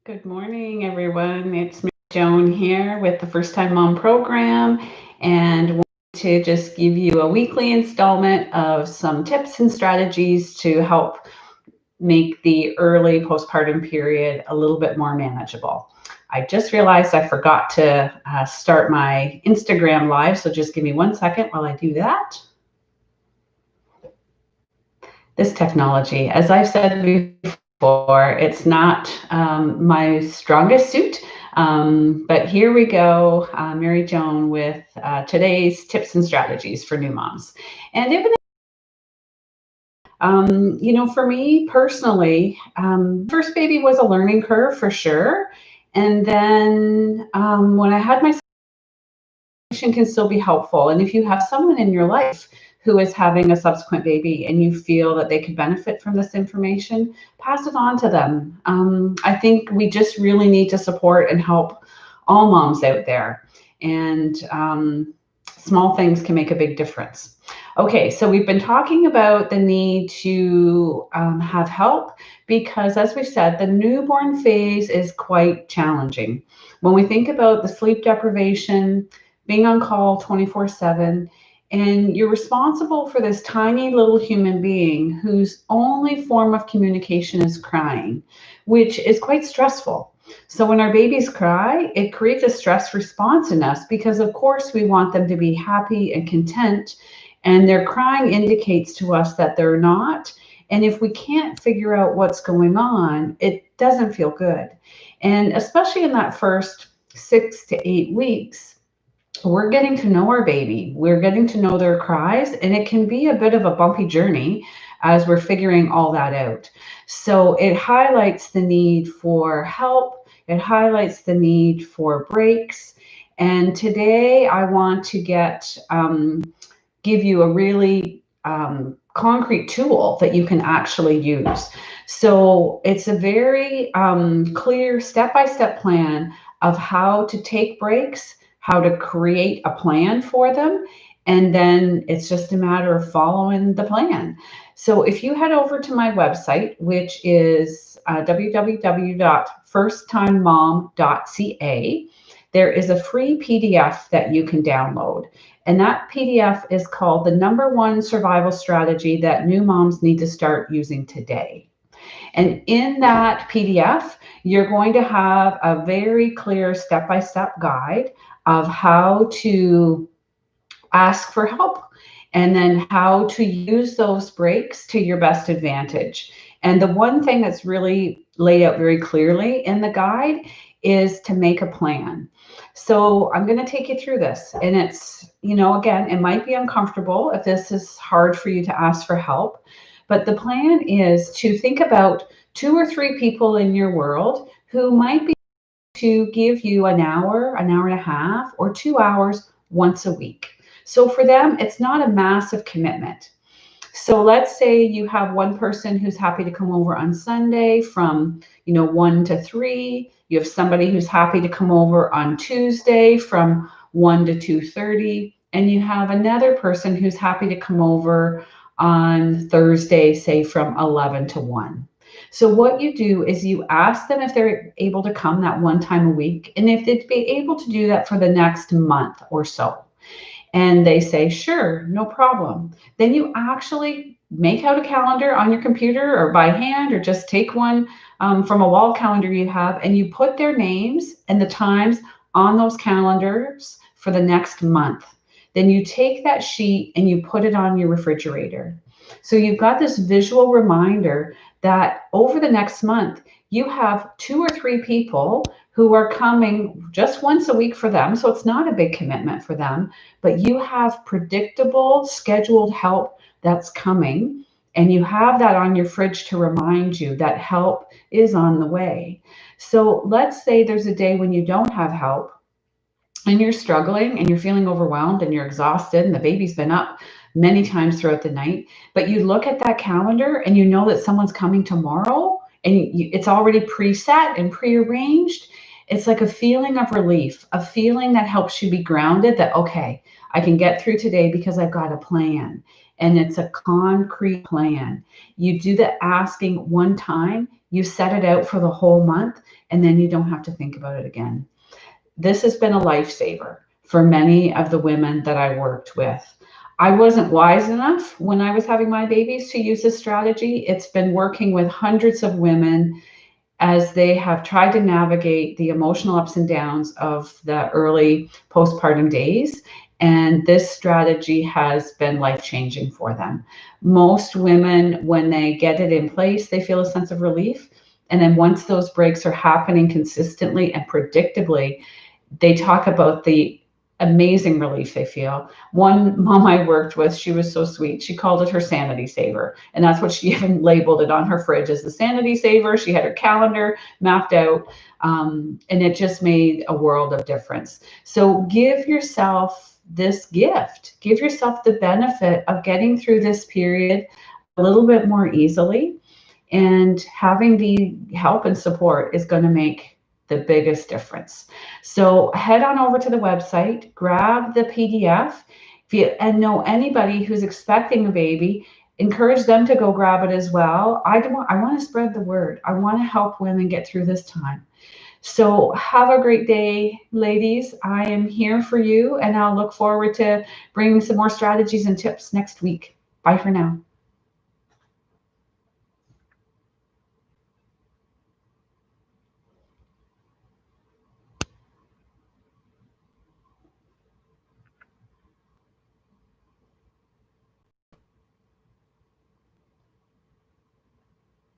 Good morning, everyone. It's me, Joan, here with the First Time Mom program, and want to just give you a weekly installment of some tips and strategies to help make the early postpartum period a little bit more manageable. I just realized I forgot to start my Instagram live, so just give me 1 second while I do that. This technology, as I've said before, it's not my strongest suit. But here we go, Mary Joan with today's tips and strategies for new moms. And if for me personally, first baby was a learning curve for sure. And then when I had my can still be helpful. And if you have someone in your life who is having a subsequent baby and you feel that they could benefit from this information, pass it on to them. I think we just really need to support and help all moms out there. And small things can make a big difference. Okay, so we've been talking about the need to have help because, as we said, the newborn phase is quite challenging. When we think about the sleep deprivation, being on call 24/7, and you're responsible for this tiny little human being whose only form of communication is crying, which is quite stressful. So when our babies cry, it creates a stress response in us because, of course, we want them to be happy and content, and their crying indicates to us that they're not. And if we can't figure out what's going on, it doesn't feel good. And especially in that first 6 to 8 weeks, we're getting to know our baby. We're getting to know their cries, and it can be a bit of a bumpy journey as we're figuring all that out. So it highlights the need for help. It highlights the need for breaks. And today I want to give you a really concrete tool that you can actually use. So it's a very clear step-by-step plan of how to take breaks, how to create a plan for them, and then it's just a matter of following the plan. So if you head over to my website, which is www.firsttimemom.ca, there is a free PDF that you can download. And that PDF is called The #1 Survival Strategy That New Moms Need to Start Using Today. And in that PDF, you're going to have a very clear step-by-step guide of how to ask for help and then how to use those breaks to your best advantage. And the one thing that's really laid out very clearly in the guide is to make a plan. So I'm going to take you through this. And it's, again, it might be uncomfortable if this is hard for you to ask for help. But the plan is to think about 2 or 3 people in your world who might be to give you an hour and a half, or 2 hours once a week. So for them, it's not a massive commitment. So let's say you have one person who's happy to come over on Sunday from 1 to 3. You have somebody who's happy to come over on Tuesday from 1 to 2:30. And you have another person who's happy to come over on Thursday, say from 11 to 1. So what you do is you ask them if they're able to come that one time a week, and if they'd be able to do that for the next month or so. And they say, sure, no problem. Then you actually make out a calendar on your computer or by hand, or just take one from a wall calendar you have, and you put their names and the times on those calendars for the next month. Then you take that sheet and you put it on your refrigerator. So you've got this visual reminder that over the next month, you have 2 or 3 people who are coming just once a week for them. So it's not a big commitment for them, but you have predictable, scheduled help that's coming. And you have that on your fridge to remind you that help is on the way. So let's say there's a day when you don't have help and you're struggling and you're feeling overwhelmed and you're exhausted and the baby's been up many times throughout the night, but you look at that calendar and you know that someone's coming tomorrow, and it's already preset and prearranged. It's like a feeling of relief, a feeling that helps you be grounded that, okay, I can get through today because I've got a plan. And it's a concrete plan. You do the asking one time, you set it out for the whole month, and then you don't have to think about it again. This has been a lifesaver for many of the women that I worked with. I wasn't wise enough when I was having my babies to use this strategy. It's been working with hundreds of women as they have tried to navigate the emotional ups and downs of the early postpartum days. And this strategy has been life changing for them. Most women, when they get it in place, they feel a sense of relief. And then once those breaks are happening consistently and predictably, they talk about the amazing relief they feel. One mom I worked with, she was so sweet. She called it her sanity saver. And that's what she even labeled it on her fridge as the sanity saver. She had her calendar mapped out, and it just made a world of difference. So give yourself this gift, give yourself the benefit of getting through this period a little bit more easily. And having the help and support is going to make the biggest difference. So head on over to the website, grab the PDF. If you and know anybody who's expecting a baby, encourage them to go grab it as well. I want to spread the word. I want to help women get through this time. So have a great day, ladies. I am here for you, and I'll look forward to bringing some more strategies and tips next week. Bye for now.